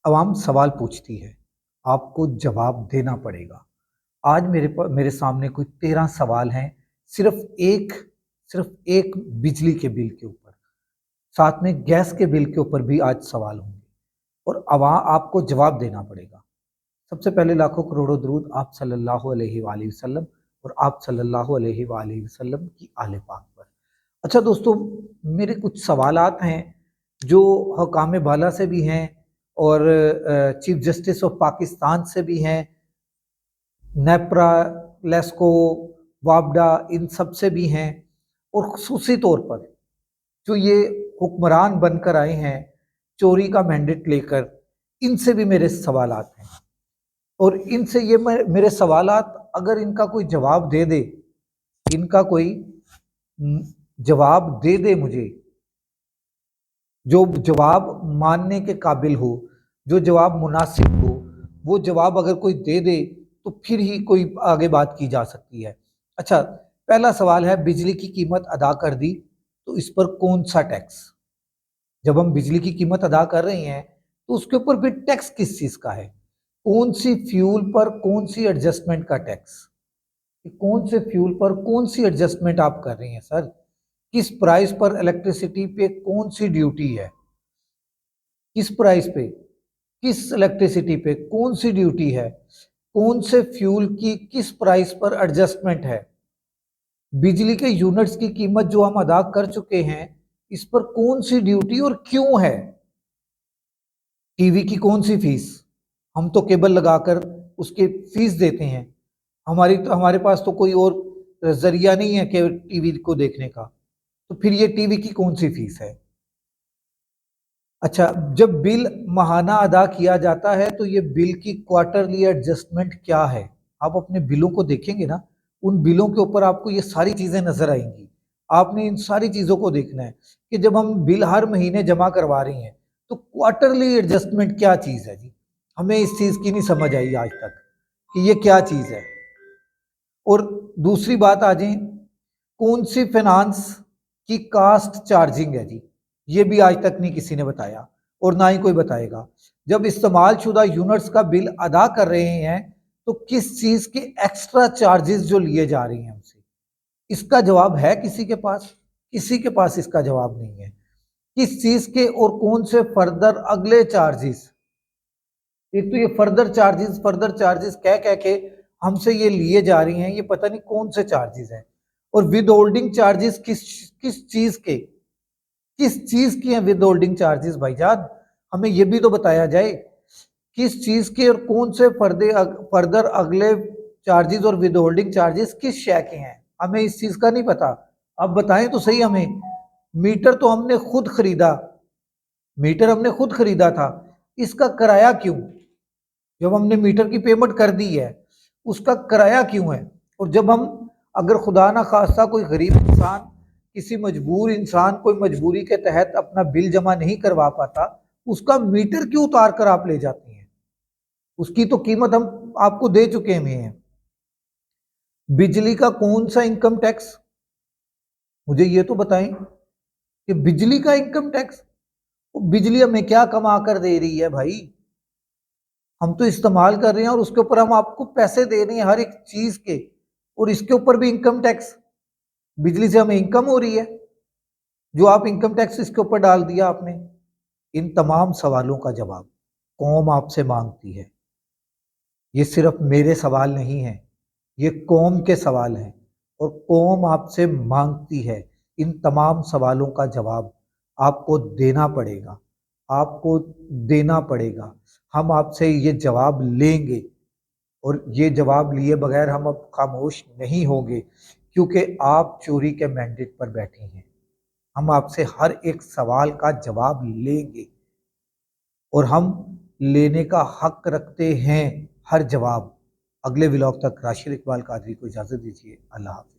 अवाम सवाल पूछती है, आपको जवाब देना पड़ेगा। आज मेरे सामने कोई 13 सवाल हैं, सिर्फ़ एक बिजली के बिल के ऊपर, साथ में गैस के बिल के ऊपर भी आज सवाल होंगे और आपको जवाब देना पड़ेगा। सबसे पहले लाखों करोड़ों दरूद आप सल्लल्लाहु अलैहि वालैहि वसल्लम और आप सल्लल्लाहु अलैहि वालैहि वसल्लम की आले पाक पर। अच्छा दोस्तों, मेरे कुछ सवालात हैं जो हकाम बाला से भी हैं और चीफ जस्टिस ऑफ पाकिस्तान से भी हैं, नेप्रा, लेस्को, वापडा, इन सब से भी हैं और ख़ुसूसी तौर पर जो ये हुक्मरान बनकर आए हैं चोरी का मैंडेट लेकर, इनसे भी मेरे सवालात हैं और इनसे ये मेरे सवालात अगर इनका कोई जवाब दे दे, इनका कोई जवाब दे दे मुझे, जो जवाब मानने के काबिल हो, जो जवाब मुनासिब हो, वो जवाब अगर कोई दे दे तो फिर ही कोई आगे बात की जा सकती है। अच्छा, पहला सवाल है, बिजली की कीमत अदा कर दी तो इस पर कौन सा टैक्स? जब हम बिजली की कीमत अदा कर रहे हैं तो उसके ऊपर भी टैक्स किस चीज़ का है? कौन सी फ्यूल पर कौन सी एडजस्टमेंट का टैक्स? कौन से फ्यूल पर कौन सी एडजस्टमेंट आप कर रही हैं सर? किस प्राइस पर इलेक्ट्रिसिटी पे कौन सी ड्यूटी है? किस प्राइस पे, किस इलेक्ट्रिसिटी पे कौन सी ड्यूटी है? कौन से फ्यूल की किस प्राइस पर एडजस्टमेंट है? बिजली के यूनिट्स की कीमत जो हम अदा कर चुके हैं, इस पर कौन सी ड्यूटी और क्यों है? टीवी की कौन सी फीस? हम तो केबल लगाकर उसकी फीस देते हैं। हमारे पास तो कोई और जरिया नहीं है कि टीवी को देखने का, तो फिर ये टीवी की कौन सी फीस है? अच्छा, जब बिल माहाना अदा किया जाता है तो ये बिल की क्वार्टरली एडजस्टमेंट क्या है? आप अपने बिलों को देखेंगे ना, उन बिलों के ऊपर आपको ये सारी चीज़ें नज़र आएंगी। आपने इन सारी चीज़ों को देखना है कि जब हम बिल हर महीने जमा करवा रहे हैं तो क्वार्टरली एडजस्टमेंट क्या चीज़ है जी? हमें इस चीज़ की नहीं समझ आई आज तक कि ये क्या चीज़ है। और दूसरी बात आ जाए, कौन सी फाइनेंस की कास्ट चार्जिंग है जी? ये भी आज तक नहीं किसी ने बताया और ना ही कोई बताएगा। जब इस्तेमाल शुदा यूनिट्स का बिल अदा कर रहे हैं तो किस चीज़ के एक्स्ट्रा चार्जेस जो लिए जा रहे हैं हमसे, इसका जवाब है किसी के पास? किसी के पास इसका जवाब नहीं है। किस चीज़ के और कौन से फर्दर अगले चार्जेस? एक तो ये फर्दर चार्जेस कह कह के हमसे ये लिए जा रही हैं, ये पता नहीं कौन से चार्जेस हैं। और विद होल्डिंग चार्जेस किस किस चीज़ के, किस चीज़ की हैं विद होल्डिंग चार्जेस भाईजान? हमें ये भी तो बताया जाए, किस चीज़ के और कौन से फर्दर अगले चार्जेस और विद होल्डिंग चार्जेस किस शय के हैं? हमें इस चीज़ का नहीं पता। अब बताएं तो सही हमें। मीटर तो हमने खुद खरीदा, मीटर हमने खुद खरीदा था, इसका किराया क्यों? जब हमने मीटर की पेमेंट कर दी है, उसका किराया क्यों है? और जब हम अगर खुदा ना खास्ता कोई गरीब इंसान, किसी मजबूर इंसान कोई मजबूरी के तहत अपना बिल जमा नहीं करवा पाता, उसका मीटर क्यों उतार कर आप ले जाती हैं? उसकी तो कीमत हम आपको दे चुके हुए हैं। बिजली का कौन सा इनकम टैक्स, मुझे ये तो बताएं कि बिजली का इनकम टैक्स, बिजली हमें क्या कमा कर दे रही है भाई? हम तो इस्तेमाल कर रहे हैं और उसके ऊपर हम आपको पैसे दे रहे हैं हर एक चीज के, और इसके ऊपर भी इनकम टैक्स। बिजली से हमें इनकम हो रही है, जो आप इनकम टैक्स इसके ऊपर डाल दिया आपने। इन तमाम सवालों का जवाब कौम आपसे मांगती है। ये सिर्फ मेरे सवाल नहीं है, ये कौम के सवाल हैं और कौम आपसे मांगती है। इन तमाम सवालों का जवाब आपको देना पड़ेगा, आपको देना पड़ेगा। हम आपसे ये जवाब लेंगे और ये जवाब लिए बगैर हम अब खामोश नहीं होंगे, क्योंकि आप चोरी के मैंडेट पर बैठे हैं। हम आपसे हर एक सवाल का जवाब लेंगे और हम लेने का हक रखते हैं हर जवाब। अगले व्लॉग तक राशिद इकबाल कादरी को इजाज़त दीजिए। अल्लाह हाफ़िज़।